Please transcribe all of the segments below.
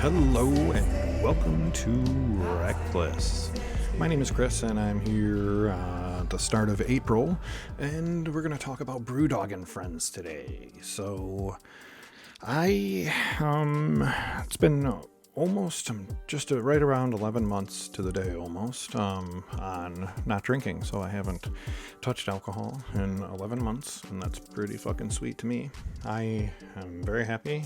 Hello and welcome to WrektLess. My name is Chris and I'm here at the start of April, and we're going to talk about BrewDog and Friends today. So it's been almost just right around 11 months to the day almost on not drinking, so I haven't touched alcohol in 11 months, and that's pretty fucking sweet to me. I am very happy.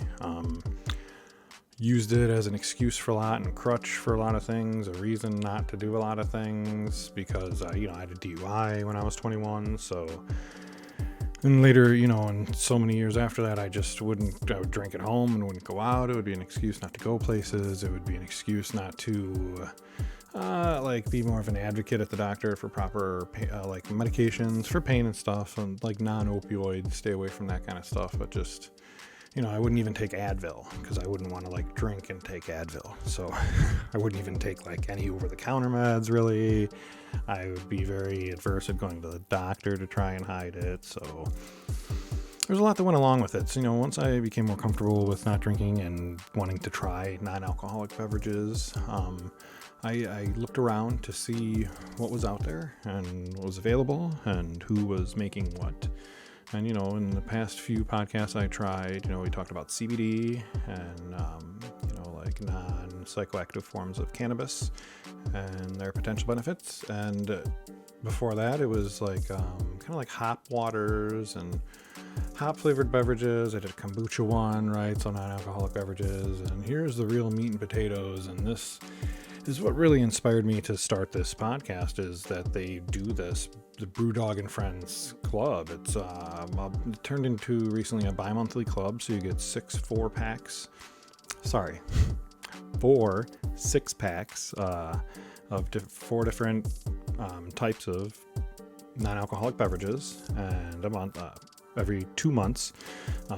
Used it as an excuse for a lot and crutch for a lot of things, a reason not to do a lot of things, because I had a DUI when I was 21, so, and later, and so many years after that, I would drink at home and wouldn't go out. It would be an excuse not to go places. It would be an excuse not to be more of an advocate at the doctor for proper medications for pain and stuff, and non-opioids, stay away from that kind of stuff. But just, I wouldn't even take Advil because I wouldn't want to drink and take Advil. So I wouldn't even take any over-the-counter meds, really. I would be very adverse at going to the doctor to try and hide it. So there's a lot that went along with it. So, once I became more comfortable with not drinking and wanting to try non-alcoholic beverages, I looked around to see what was out there and what was available and who was making what. And, in the past few podcasts I tried, we talked about CBD and, non-psychoactive forms of cannabis and their potential benefits. And before that, it was hop waters and hop flavored beverages. I did a kombucha one, right? So non-alcoholic beverages. And here's the real meat and potatoes. And this is what really inspired me to start this podcast, is that they do this, the BrewDog and Friends Club. It's turned into recently a bi-monthly club, so you get 4 6-packs of 4 different types of non-alcoholic beverages, and a month, every 2 months.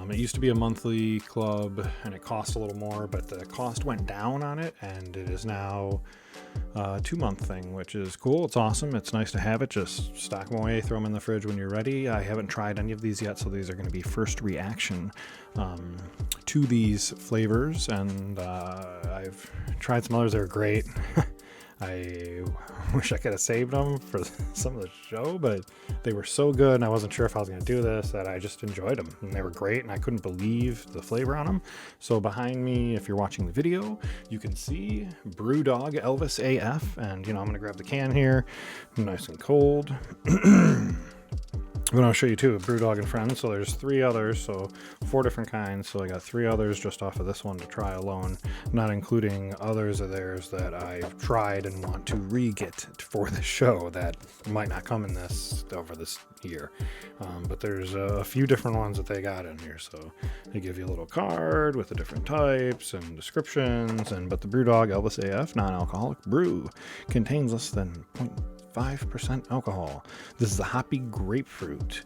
It used to be a monthly club and it cost a little more, but the cost went down on it, and it is now a 2-month thing, which is cool. It's awesome. It's nice to have it. Just stock them away, throw them in the fridge when you're ready. I haven't tried any of these yet, so these are going to be first reaction to these flavors, and I've tried some others that are great. I wish I could have saved them for some of the show, but they were so good, and I wasn't sure if I was going to do this, that I just enjoyed them, and they were great, and I couldn't believe the flavor on them. So behind me, if you're watching the video, you can see BrewDog Elvis AF, and, I'm going to grab the can here, nice and cold. I'm going to show you too, BrewDog and Friends. So there's 3 others, so 4 different kinds. So I got 3 others just off of this one to try alone, not including others of theirs that I've tried and want to re-get for the show that might not come in over this year. But there's a few different ones that they got in here. So they give you a little card with the different types and descriptions. But the BrewDog Elvis AF non-alcoholic brew contains less than 0.5% alcohol. This is a hoppy grapefruit.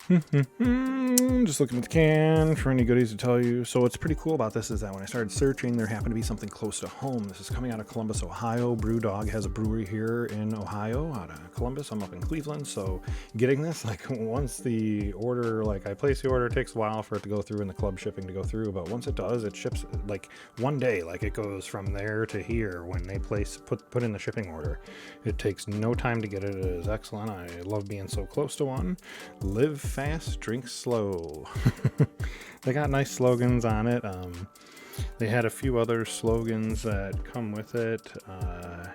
Just looking at the can for any goodies to tell you. So what's pretty cool about this is that when I started searching, there happened to be something close to home. This is coming out of Columbus, Ohio. BrewDog has a brewery here in Ohio, out of Columbus. I'm up in Cleveland, so getting this, once the order, I place the order, it takes a while for it to go through and the club shipping to go through, but once it does, it ships one day. It goes from there to here when they put in the shipping order. It takes no time to get it. It is excellent. I love being so close to one. Live fast, drink slow. They got nice slogans on it. They had a few other slogans that come with it. I'm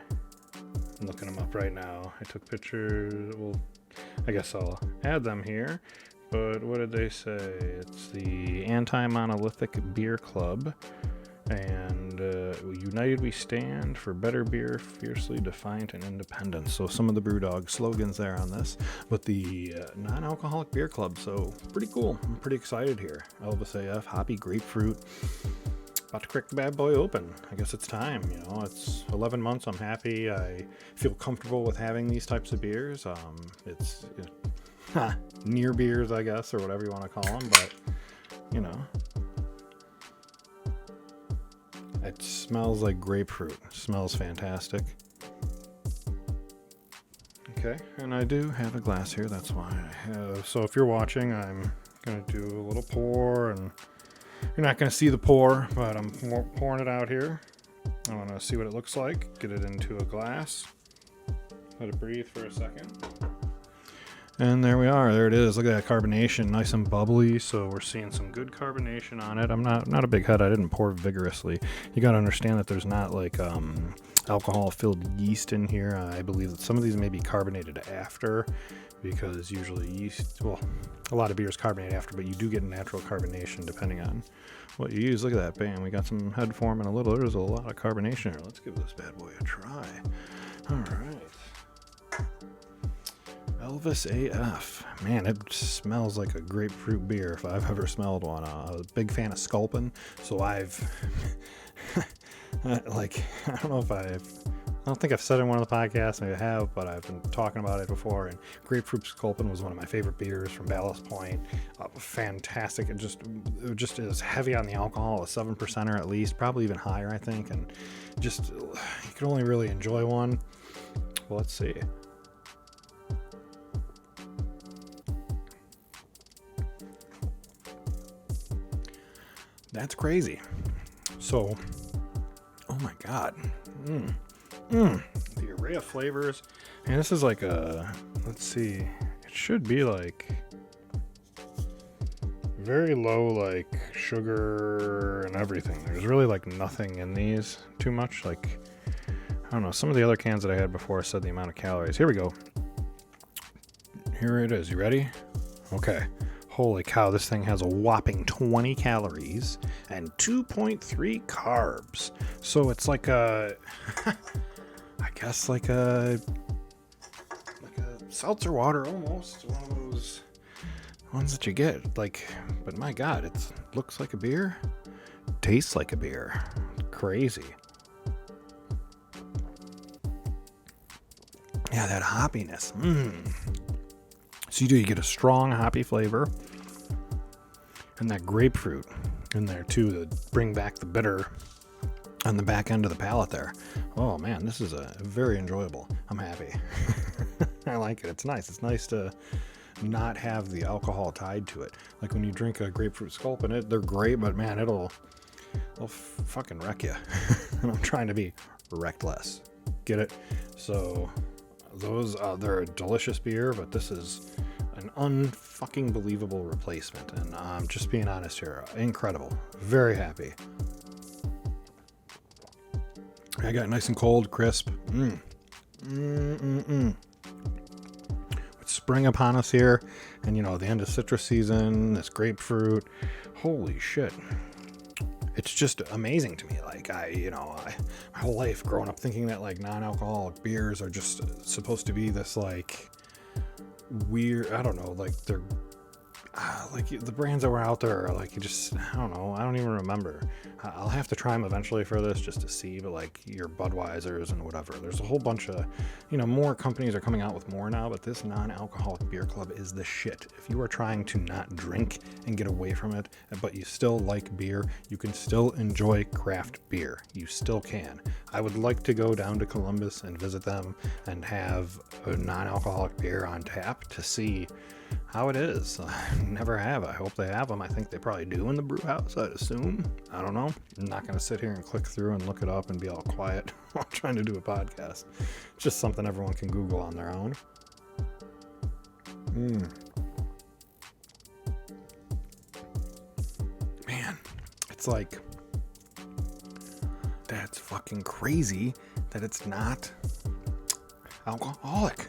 looking them up right now. I took pictures. Well, I guess I'll add them here. But what did they say? It's the Anti-Monolithic Beer Club. And united we stand for better beer, fiercely defiant and independent. So some of the BrewDog slogans there on this, but the non-alcoholic beer club. So pretty cool. I'm pretty excited here. Elvis AF, hoppy grapefruit. About to crack the bad boy open. I guess it's time. It's 11 months. I'm happy. I feel comfortable with having these types of beers. It's near beers, I guess, or whatever you want to call them. But it smells like grapefruit. It smells fantastic. Okay, and I do have a glass here. That's why I have. So if you're watching, I'm going to do a little pour and You're not going to see the pour, but I'm pouring it out here. I want to see what it looks like. Get it into a glass. Let it breathe for a second. And there we are. There it is. Look at that carbonation. Nice and bubbly. So we're seeing some good carbonation on it. I'm not a big head. I didn't pour vigorously. You got to understand that there's not like alcohol-filled yeast in here. I believe that some of these may be carbonated after, because usually yeast, well, a lot of beers carbonate after, but you do get natural carbonation depending on what you use. Look at that. Bam. We got some head form and there's a lot of carbonation here. Let's give this bad boy a try. All right. Elvis AF. Man, it smells like a grapefruit beer if I've ever smelled one. I'm a big fan of Sculpin, so I've I don't think I've said it in one of the podcasts, maybe I have, but I've been talking about it before, and Grapefruit Sculpin was one of my favorite beers from Ballast Point. Fantastic. It just is heavy on the alcohol, a 7%er at least, probably even higher, I think, and just, you can only really enjoy one. Well, let's see. That's crazy. So, oh my God. The array of flavors. And this is like let's see. It should be like very low, like sugar and everything. There's really like nothing in these too much. Like, I don't know. Some of the other cans that I had before said the amount of calories. Here we go. Here it is. You ready? Okay. Holy cow, this thing has a whopping 20 calories and 2.3 carbs. So it's like I guess like a seltzer water almost. One of those ones that you get. Like, but my God, it looks like a beer. Tastes like a beer. Crazy. Yeah, that hoppiness. So you get a strong hoppy flavor, and that grapefruit in there too to bring back the bitter on the back end of the palate there. Oh man, this is a very enjoyable. I'm happy. I like it. It's nice. It's nice to not have the alcohol tied to it. Like when you drink a grapefruit Sculpin, they're great, but man, they'll fucking wreck you. And I'm trying to be reckless. Get it? So those they're a delicious beer, but this is an unfucking believable replacement, and I'm just being honest here. Incredible. Very happy. I got it nice and cold, crisp. With spring upon us here, and the end of citrus season, this grapefruit. Holy shit. It's just amazing to me. Like my whole life growing up thinking that like non-alcoholic beers are just supposed to be this like weird, I don't know, like they're like the brands that were out there are like, I don't know, I don't even remember. I'll have to try them eventually for this just to see, but like your Budweisers and whatever, there's a whole bunch of, more companies are coming out with more now, but this non-alcoholic beer club is the shit. If you are trying to not drink and get away from it, but you still like beer, you can still enjoy craft beer. You still can. I would like to go down to Columbus and visit them and have a non-alcoholic beer on tap to see how it is. I never have. I hope they have them. I think they probably do in the brew house, I'd assume. I don't know. I'm not going to sit here and click through and look it up and be all quiet while trying to do a podcast. It's just something everyone can Google on their own. Man, it's like, that's fucking crazy that it's not alcoholic.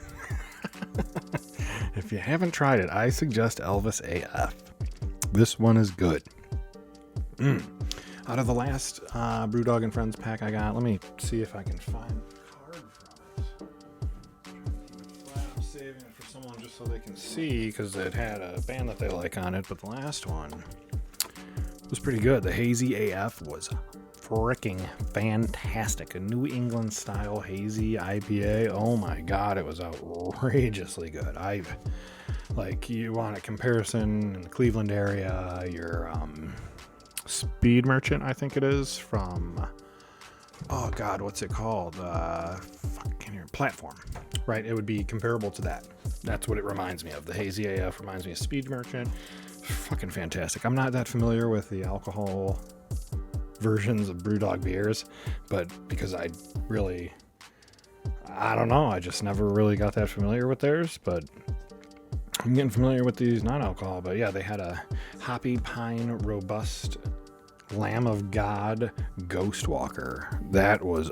If you haven't tried it, I suggest Elvis AF. This one is good. Out of the last BrewDog and Friends pack I got, let me see if I can find a card from it. I'm saving it for someone just so they can see, because it had a band that they like on it, but the last one was pretty good. The Hazy AF was freaking fantastic. A New England style hazy IPA. Oh my God, it was outrageously good. You want a comparison in the Cleveland area, your Speed Merchant, I think it is, from oh God, what's it called? Platform, right? It would be comparable to that. That's what it reminds me of. The Hazy AF reminds me of Speed Merchant. Fucking fantastic. I'm not that familiar with the alcohol versions of BrewDog beers, but because I don't know, I just never really got that familiar with theirs, but I'm getting familiar with these non-alcohol. But yeah, they had a Hoppy Pine Robust Lamb of God Ghost Walker. That was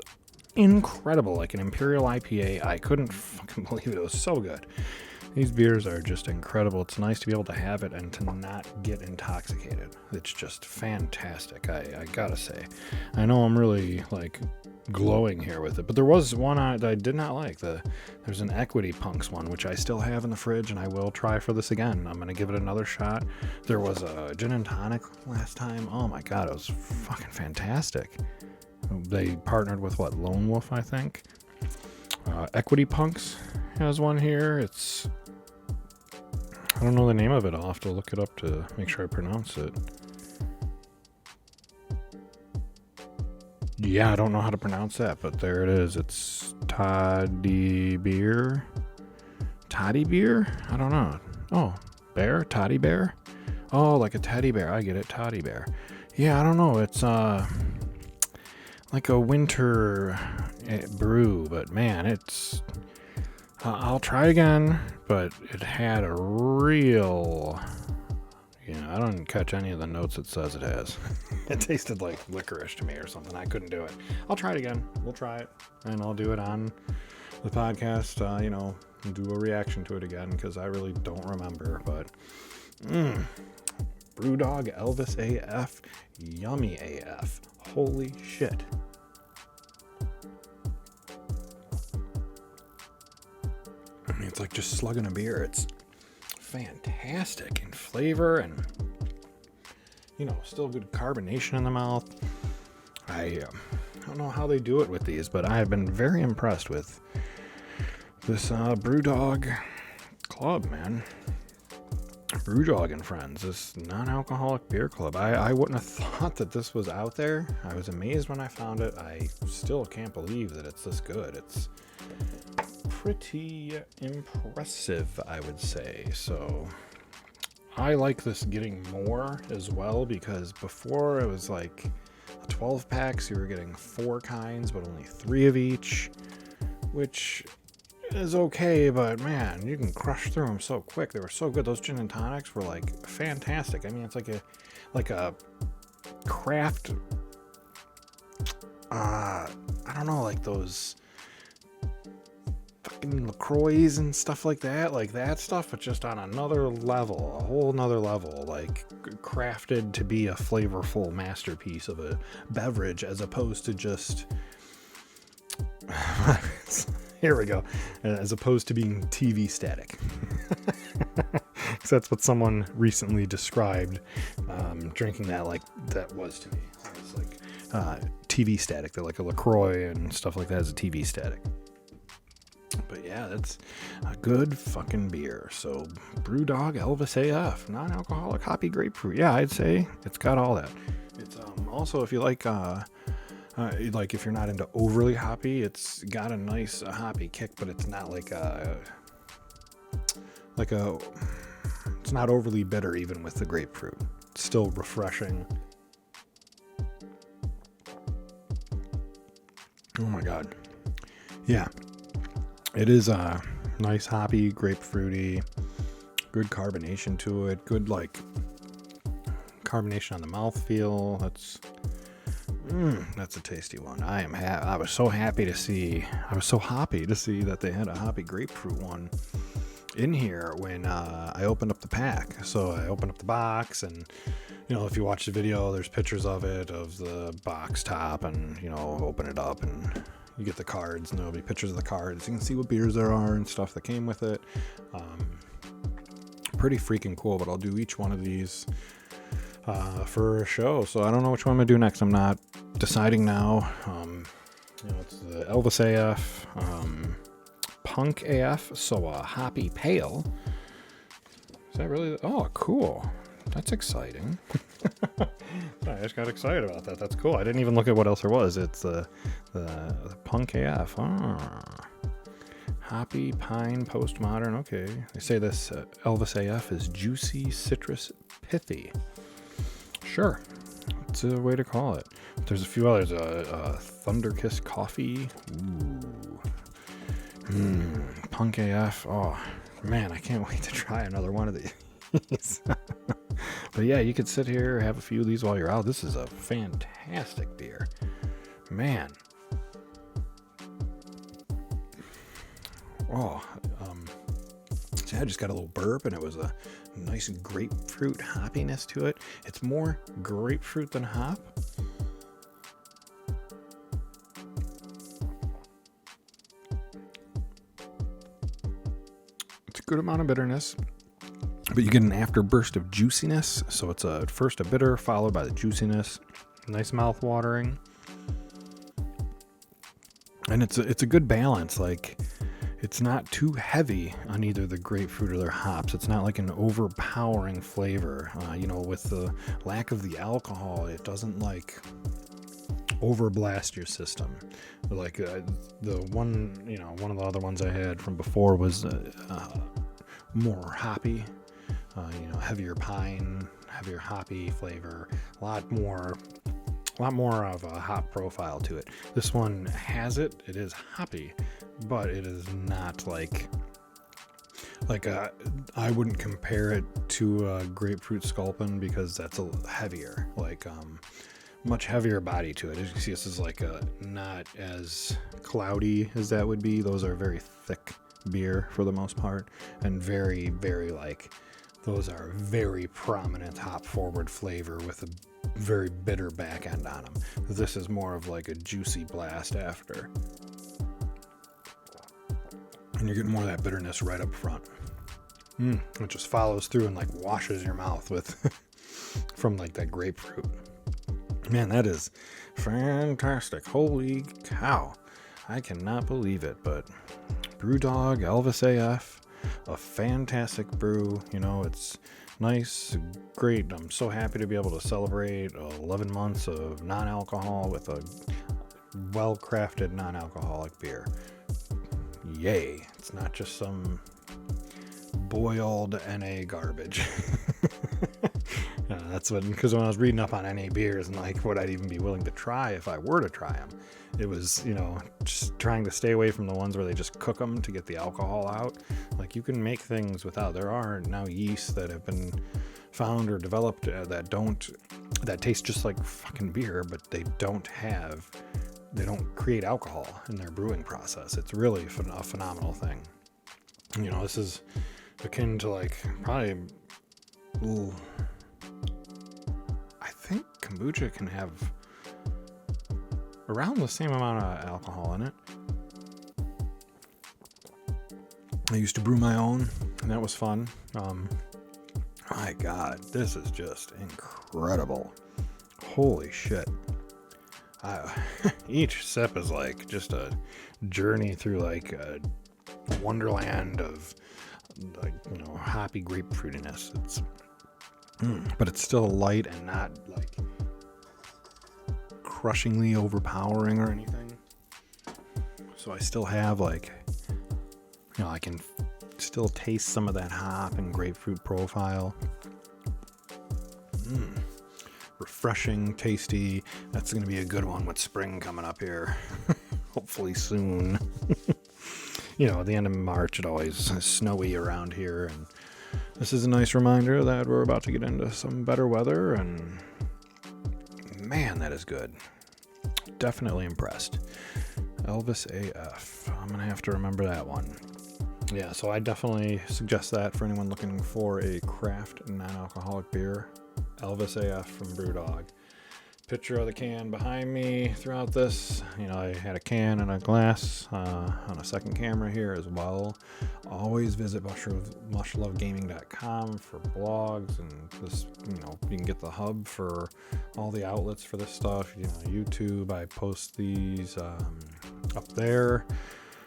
incredible, like an Imperial IPA. I couldn't fucking believe it. It was so good. These beers are just incredible. It's nice to be able to have it and to not get intoxicated. It's just fantastic. I gotta say, I know I'm really like glowing here with it, but there was one that I did not like. There's an Equity Punks one, which I still have in the fridge, and I will try for this again. I'm gonna give it another shot. There was a gin and tonic last time. Oh my God, it was fucking fantastic. They partnered with Lone Wolf, I think. Equity Punks has one here. I don't know the name of it. I'll have to look it up to make sure I pronounce it. Yeah, I don't know how to pronounce that, but there it is. It's Toddy Beer. Toddy Beer? I don't know. Oh, bear? Toddy Bear? Oh, like a teddy bear. I get it. Toddy Bear. Yeah, I don't know. It's like a winter brew, but man, it's... I'll try again, but it had a real... I don't catch any of the notes it says it has. It tasted like licorice to me or something. I couldn't do it. I'll try it again. We'll try it, and I'll do it on the podcast, and do a reaction to it again, because I really don't remember, but... BrewDog Elvis AF, yummy AF. Holy shit. It's like just slugging a beer. It's fantastic in flavor and, still good carbonation in the mouth. I don't know how they do it with these, but I have been very impressed with this BrewDog club, man. BrewDog and Friends, this non-alcoholic beer club. I wouldn't have thought that this was out there. I was amazed when I found it. I still can't believe that it's this good. It's pretty impressive, I would say. So I like this getting more as well, because before it was like 12 packs, you were getting 4 kinds, but only 3 of each, which is okay, but man, you can crush through them so quick. They were so good. Those gin and tonics were like fantastic. I mean, it's like a craft, I don't know, like those fucking LaCroix and stuff like that stuff, but just on another level, a whole nother level, like crafted to be a flavorful masterpiece of a beverage, as opposed to just here we go, as opposed to being TV static. Because that's what someone recently described drinking that was to me. It's like TV static. They're like a LaCroix and stuff like that as a TV static. But yeah, that's a good fucking beer. So BrewDog Elvis AF, non-alcoholic hoppy grapefruit. Yeah, I'd say it's got all that. It's also, if you like if you're not into overly hoppy, it's got a nice hoppy kick, but it's not it's not overly bitter even with the grapefruit. It's still refreshing. Oh my God. Yeah. It is a nice hoppy, grapefruity, good carbonation to it. Good carbonation on the mouthfeel. That's a tasty one. I was so happy to see that they had a hoppy grapefruit one in here when I opened up the pack. So I opened up the box, and if you watch the video, there's pictures of the box top, and open it up and you get the cards, and there'll be pictures of the cards. You can see what beers there are and stuff that came with it. Pretty freaking cool, but I'll do each one of these for a show. So I don't know which one I'm going to do next. I'm not deciding now. It's the Elvis AF, Punk AF, so a hoppy pale. Is that really? Oh, cool. That's exciting. I just got excited about that. That's cool. I didn't even look at what else there was. It's the Punk AF. Hoppy, pine, postmodern. Okay. They say this Elvis AF is juicy, citrus, pithy. Sure. It's a way to call it. There's a few others. Thunderkiss Coffee. Ooh. Punk AF. Oh, man, I can't wait to try another one of these. But yeah, you could sit here, have a few of these while you're out. This is a fantastic beer. Man. See, I just got a little burp, and it was a nice grapefruit hoppiness to it. It's more grapefruit than hop. It's a good amount of bitterness, but you get an afterburst of juiciness. So it's first a bitter, followed by the juiciness. Nice mouth watering. And it's a good balance. Like, it's not too heavy on either the grapefruit or their hops. It's not like an overpowering flavor. With the lack of the alcohol, it doesn't like overblast your system. Like the one of the other ones I had from before was more hoppy, heavier pine, heavier hoppy flavor, a lot more of a hop profile to it. This one has it. It is hoppy, but it is not like I wouldn't compare it to a grapefruit sculpin, because that's a heavier, much heavier body to it. As you can see, this is not as cloudy as that would be. Those are very thick beer for the most part, and very, very those are very prominent hop forward flavor with a very bitter back end on them. This is more of like a juicy blast after. And you're getting more of that bitterness right up front. It just follows through and washes your mouth with from that grapefruit. Man, that is fantastic. Holy cow. I cannot believe it, but BrewDog, Elvis AF, a fantastic brew. It's nice, great. I'm so happy to be able to celebrate 11 months of non-alcohol with a well-crafted non-alcoholic beer. Yay. It's not just some boiled NA garbage. That's because when I was reading up on NA beers and what I'd even be willing to try if I were to try them, it was, just trying to stay away from the ones where they just cook them to get the alcohol out. You can make things without. There are now yeasts that have been found or developed that taste just like fucking beer, but they don't create alcohol in their brewing process. It's really a phenomenal thing. This is akin to probably, I think kombucha can have around the same amount of alcohol in it. I used to brew my own, and that was fun. My God, this is just incredible. Holy shit. Each sip is just a journey through a wonderland of hoppy grapefruitiness. But it's still light and not crushingly overpowering or anything. So I still have I can still taste some of that hop and grapefruit profile. Refreshing, tasty. That's going to be a good one with spring coming up here. Hopefully soon. At the end of March, it always is snowy around here, and this is a nice reminder that we're about to get into some better weather, and man, that is good. Definitely impressed. Elvis AF. I'm going to have to remember that one. Yeah, so I definitely suggest that for anyone looking for a craft non-alcoholic beer. Elvis AF from BrewDog. Picture of the can behind me throughout this. I had a can and a glass on a second camera here as well. Always visit mushlovegaming.com for blogs and this. You can get the hub for all the outlets for this stuff. YouTube. I post these up there,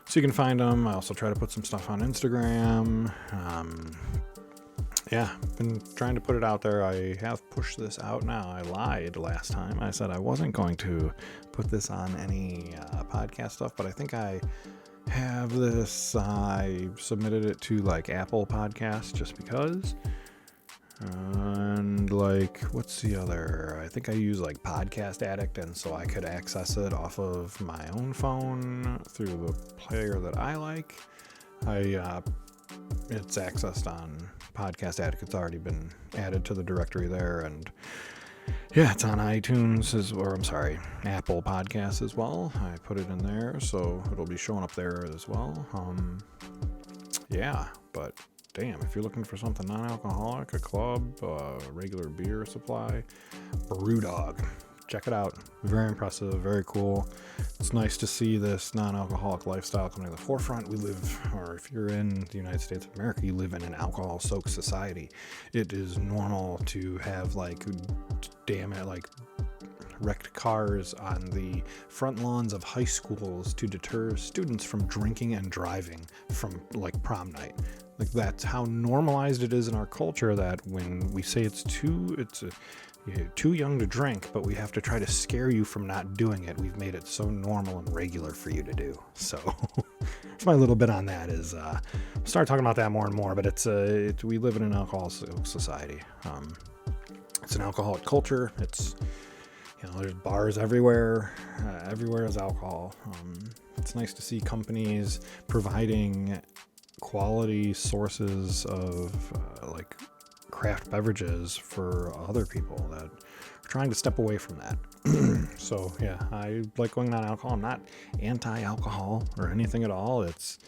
so you can find them. I also try to put some stuff on Instagram. yeah, been trying to put it out there. I have pushed this out now. I lied last time. I said I wasn't going to put this on any podcast stuff, but I think I have this. I submitted it to like Apple Podcasts just because. And like, what's the other? I think I use like Podcast Addict, and so I could access it off of my own phone through the player that I like. It's accessed on Podcast Addict. It's already been added to the directory there, and yeah, it's on iTunes Apple Podcasts as well. I put it in there, so it'll be showing up there as well. Yeah, but damn, if you're looking for something non-alcoholic, a club, regular beer supply, BrewDog. Check it out. Very impressive, very cool. It's nice to see this non-alcoholic lifestyle coming to the forefront. We live, or if you're in the United States of America, you live in an alcohol-soaked society. It is normal to have wrecked cars on the front lawns of high schools to deter students from drinking and driving from like prom night. Like, that's how normalized it is in our culture, that when we say it's too young to drink, but we have to try to scare you from not doing it. We've made it so normal and regular for you to do. So it's my little bit on that is, start talking about that more and more, but we live in an alcohol society. It's an alcoholic culture. It's, there's bars everywhere. Everywhere is alcohol. It's nice to see companies providing quality sources of craft beverages for other people that are trying to step away from that. So yeah, I like going non-alcohol. I'm not anti-alcohol or anything at all. It's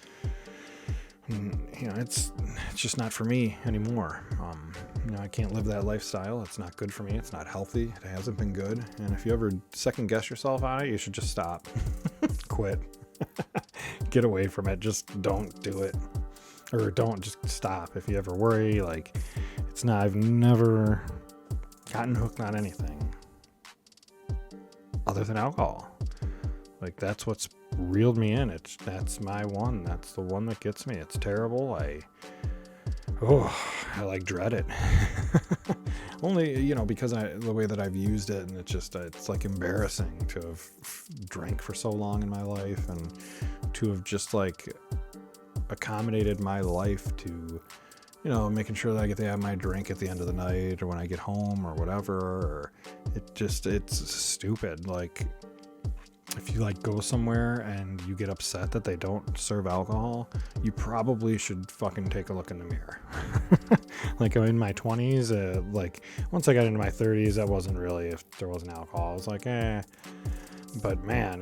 just not for me anymore. I can't live that lifestyle. It's not good for me. It's not healthy. It hasn't been good. And if you ever second guess yourself on it, you should just stop. Quit. Get away from it. Just don't do it. Or don't, just stop. If you ever worry, I've never gotten hooked on anything other than alcohol. That's what's reeled me in. That's my one. That's the one that gets me. It's terrible. I dread it. Only, because the way that I've used it, and it's embarrassing to have drank for so long in my life, and to have just accommodated my life to, making sure that I get to have my drink at the end of the night or when I get home or whatever. Or it's stupid. If you go somewhere and you get upset that they don't serve alcohol, you probably should fucking take a look in the mirror. In my 20s, once I got into my 30s, that wasn't really, if there wasn't alcohol, I was but man,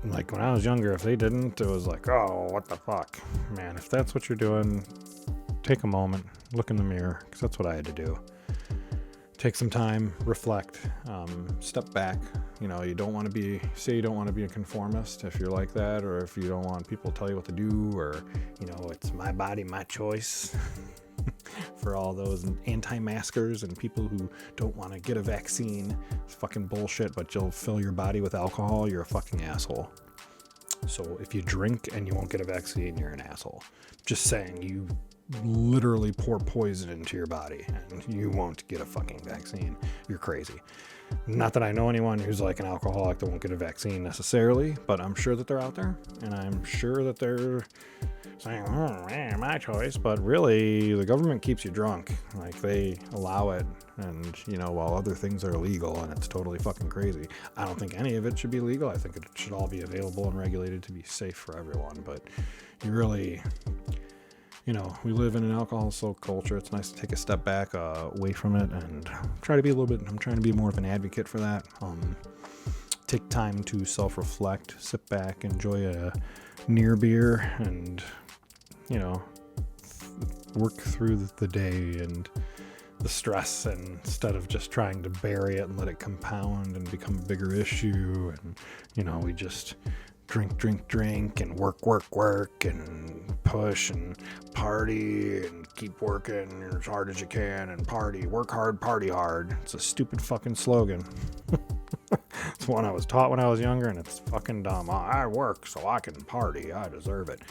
when I was younger, if they didn't, it was oh, what the fuck, man. If that's what you're doing, take a moment, look in the mirror, because that's what I had to do. Take some time, reflect, step back. You don't want to be a conformist if you're like that, or if you don't want people to tell you what to do, or, it's my body, my choice. For all those anti-maskers and people who don't want to get a vaccine, it's fucking bullshit, but you'll fill your body with alcohol, you're a fucking asshole. So if you drink and you won't get a vaccine, you're an asshole. Just saying, you literally pour poison into your body and you won't get a fucking vaccine. You're crazy. Not that I know anyone who's an alcoholic that won't get a vaccine necessarily, but I'm sure that they're out there, and I'm sure that they're saying, oh man, my choice. But really, the government keeps you drunk. They allow it, and while other things are illegal, and it's totally fucking crazy. I don't think any of it should be legal. I think it should all be available and regulated to be safe for everyone. But you really, we live in an alcohol-soaked culture. It's nice to take a step back away from it and I'm trying to be more of an advocate for that. Take time to self-reflect, sit back, enjoy a near beer, and, work through the day and the stress, and instead of just trying to bury it and let it compound and become a bigger issue. And, we just drink and work and push and party and keep working as hard as you can and party. Work hard, party hard. It's a stupid fucking slogan. It's one I was taught when I was younger, and it's fucking dumb. I work so I can party. I deserve it.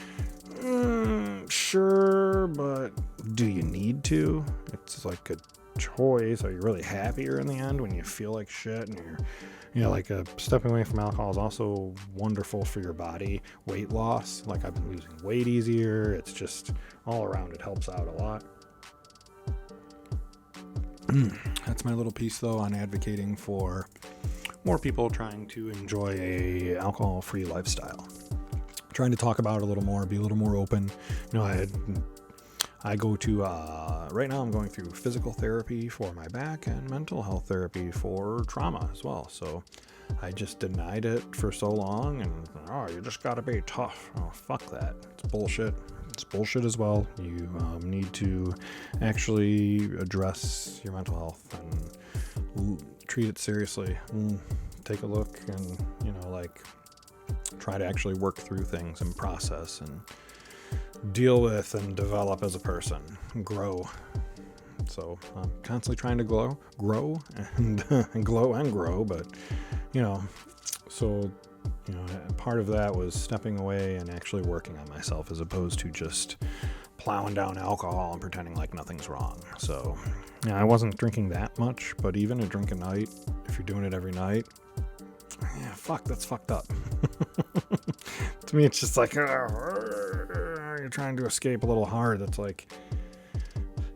Sure, but do you need to? It's like a choice. Are you really happier in the end when you feel like shit and you're, stepping away from alcohol is also wonderful for your body. Weight loss, like I've been losing weight easier. It's just all around, it helps out a lot. That's my little piece though on advocating for more people trying to enjoy a alcohol-free lifestyle. Trying to talk about it a little more, be a little more open. I go to, right now I'm going through physical therapy for my back and mental health therapy for trauma as well. So I just denied it for so long and, you just gotta be tough. Oh, fuck that. It's bullshit. It's bullshit as well. You need to actually address your mental health and treat it seriously. Take a look and, try to actually work through things and process and deal with and develop as a person and grow. So I'm constantly trying to grow and glow and grow, but part of that was stepping away and actually working on myself as opposed to just plowing down alcohol and pretending like nothing's wrong. So I wasn't drinking that much, but even a drink a night, if you're doing it every night, that's fucked up. To me, it's just like, you're trying to escape a little hard. That's like,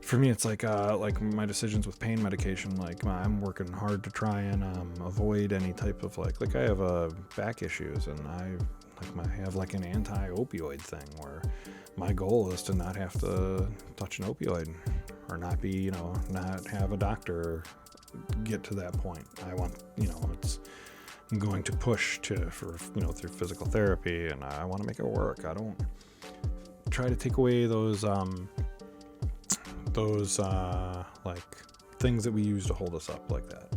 for me, it's like my decisions with pain medication. Like I'm working hard to try and avoid any type of like I have back issues, and I have like an anti-opioid thing where my goal is to not have to touch an opioid or not be, not have a doctor get to that point. I want, I'm going to push for through physical therapy, and I want to make it work. I don't try to take away those things that we use to hold us up like that,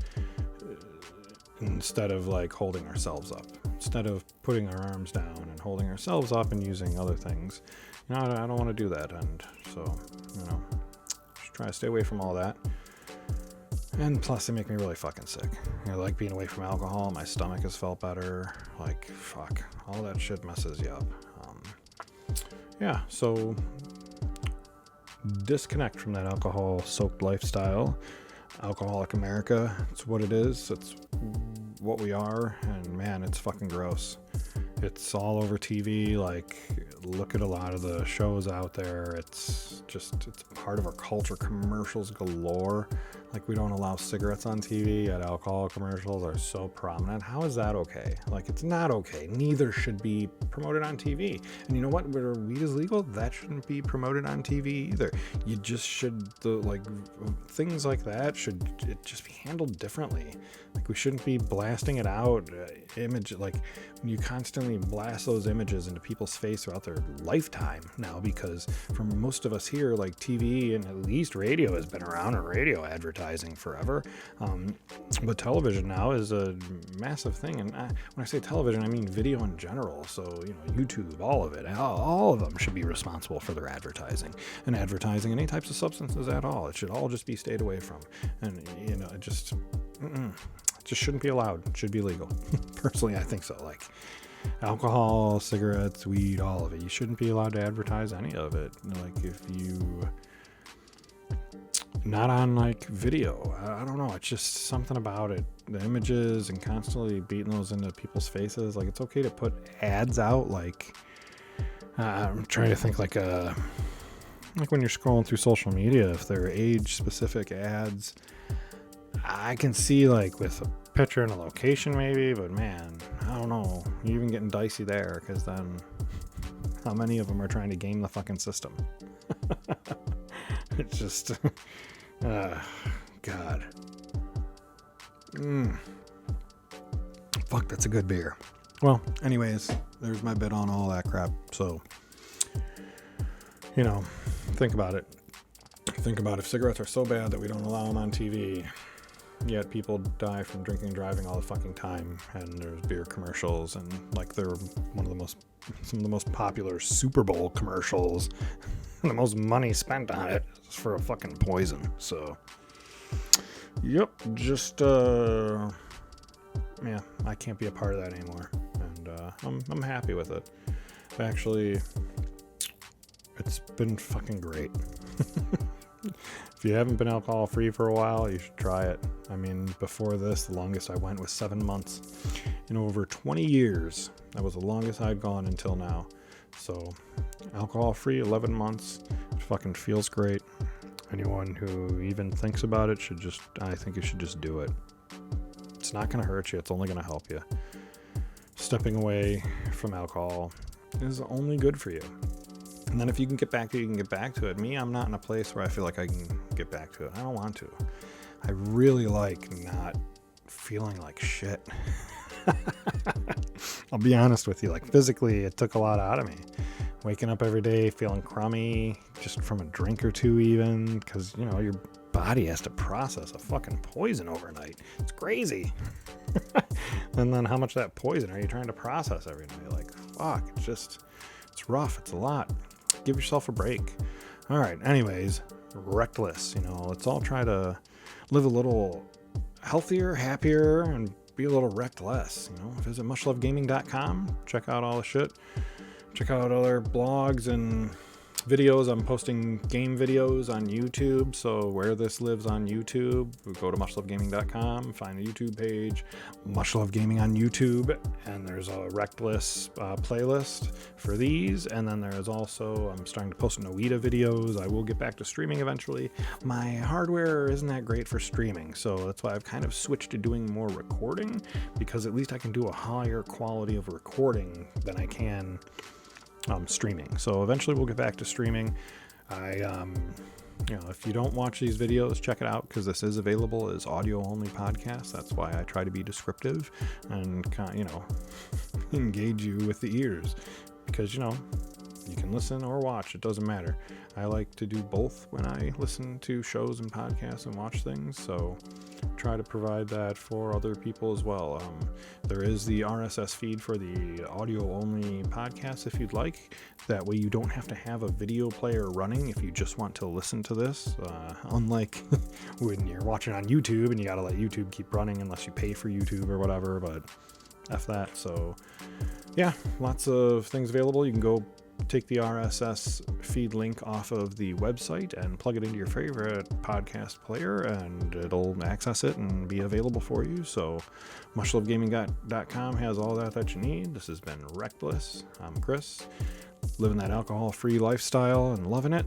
instead of like holding ourselves up, instead of putting our arms down and holding ourselves up and using other things. I don't want to do that, and so just try to stay away from all that. And plus, they make me really fucking sick. Like being away from alcohol, my stomach has felt better. Like, fuck, all that shit messes you up. So disconnect from that alcohol-soaked lifestyle. Alcoholic America, it's what it is. It's what we are, and man, it's fucking gross. It's all over TV. Like, look at a lot of the shows out there. It's part of our culture. Commercials galore. Like, we don't allow cigarettes on TV, yet alcohol commercials are so prominent. How is that okay? Like, it's not okay. Neither should be promoted on TV. And you know what? Where weed is legal, that shouldn't be promoted on TV either. You just should, things like that should just be handled differently. Like, we shouldn't be blasting it out. You constantly blast those images into people's face throughout their lifetime now, because for most of us here, like TV and at least radio has been around, and radio advertising forever. But television now is a massive thing. And when I say television, I mean video in general. So, YouTube, all of it, all of them should be responsible for their advertising, and advertising any types of substances at all. It should all just be stayed away from. And, it just shouldn't be allowed. It should be legal. Personally, I think so. Like alcohol, cigarettes, weed, all of it. You shouldn't be allowed to advertise any of it. Like if you not on like video. I don't know. It's just something about it. The images and constantly beating those into people's faces. Like it's okay to put ads out. Like I'm trying to think like when you're scrolling through social media, if they're age specific ads, I can see like with a picture and a location maybe, but man, I don't know. You're even getting dicey there, because then how many of them are trying to game the fucking system? It's just, God. Fuck, that's a good beer. Well, anyways, there's my bit on all that crap. So, think about it. Think about if cigarettes are so bad that we don't allow them on TV, yet people die from drinking and driving all the fucking time, and there's beer commercials, and like they're some of the most popular Super Bowl commercials, and the most money spent on it is for a fucking poison. So, yep, just I can't be a part of that anymore, and I'm happy with it. Actually, It's been fucking great. If you haven't been alcohol free for a while, you should try it. I mean, before this, the longest I went was 7 months. In over 20 years, that was the longest I'd gone until now. So, alcohol free, 11 months. It fucking feels great. Anyone who even thinks about it I think you should just do it. It's not going to hurt you. It's only going to help you. Stepping away from alcohol is only good for you. And then if you can get back to it, you can get back to it. Me, I'm not in a place where I feel like I can get back to it. I don't want to. I really like not feeling like shit. I'll be honest with you. Like, physically, it took a lot out of me. Waking up every day feeling crummy, just from a drink or two even, because, you know, your body has to process a fucking poison overnight. It's crazy. And then how much of that poison are you trying to process every night? Like, fuck, it's rough. It's a lot. Give yourself a break. All right. Anyways, WrektLess. You know, let's all try to live a little healthier, happier, and be a little wrecked less. You know, visit muchlovegaming.com. Check out all the shit. Check out other blogs and videos. I'm posting game videos on YouTube. So where this lives on YouTube, go to muchlovegaming.com, find the YouTube page, Much Love Gaming on YouTube, and there's a WrektLess playlist for these. And then there's also, I'm starting to post Noita videos. I will get back to streaming eventually. My hardware isn't that great for streaming, so that's why I've kind of switched to doing more recording, because at least I can do a higher quality of recording than I can streaming. So eventually we'll get back to streaming. If you don't watch these videos, check it out, because this is available as audio only podcast. That's why I try to be descriptive and engage you with the ears, because you can listen or watch, it doesn't matter. I like to do both when I listen to shows and podcasts and watch things, so try to provide that for other people as well. There is the RSS feed for the audio only podcast if you'd like. That way you don't have to have a video player running if you just want to listen to this, unlike when you're watching on YouTube and you gotta let YouTube keep running unless you pay for YouTube or whatever, but F that. So yeah, lots of things available. You can go take the RSS feed link off of the website and plug it into your favorite podcast player, and it'll access it and be available for you. So muchlovegaming.com has all that you need. This has been WrektLess. I'm Chris, living that alcohol-free lifestyle and loving it.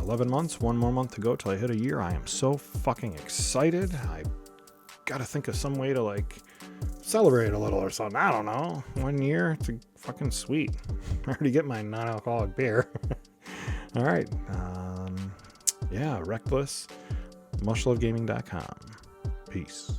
11 months, one more month to go till I hit a year. I am so fucking excited. I gotta think of some way to celebrate a little or something. I don't know. 1 year, it's fucking sweet. I already get my non-alcoholic beer. All right. WrektLess, muchlovegaming.com. Peace.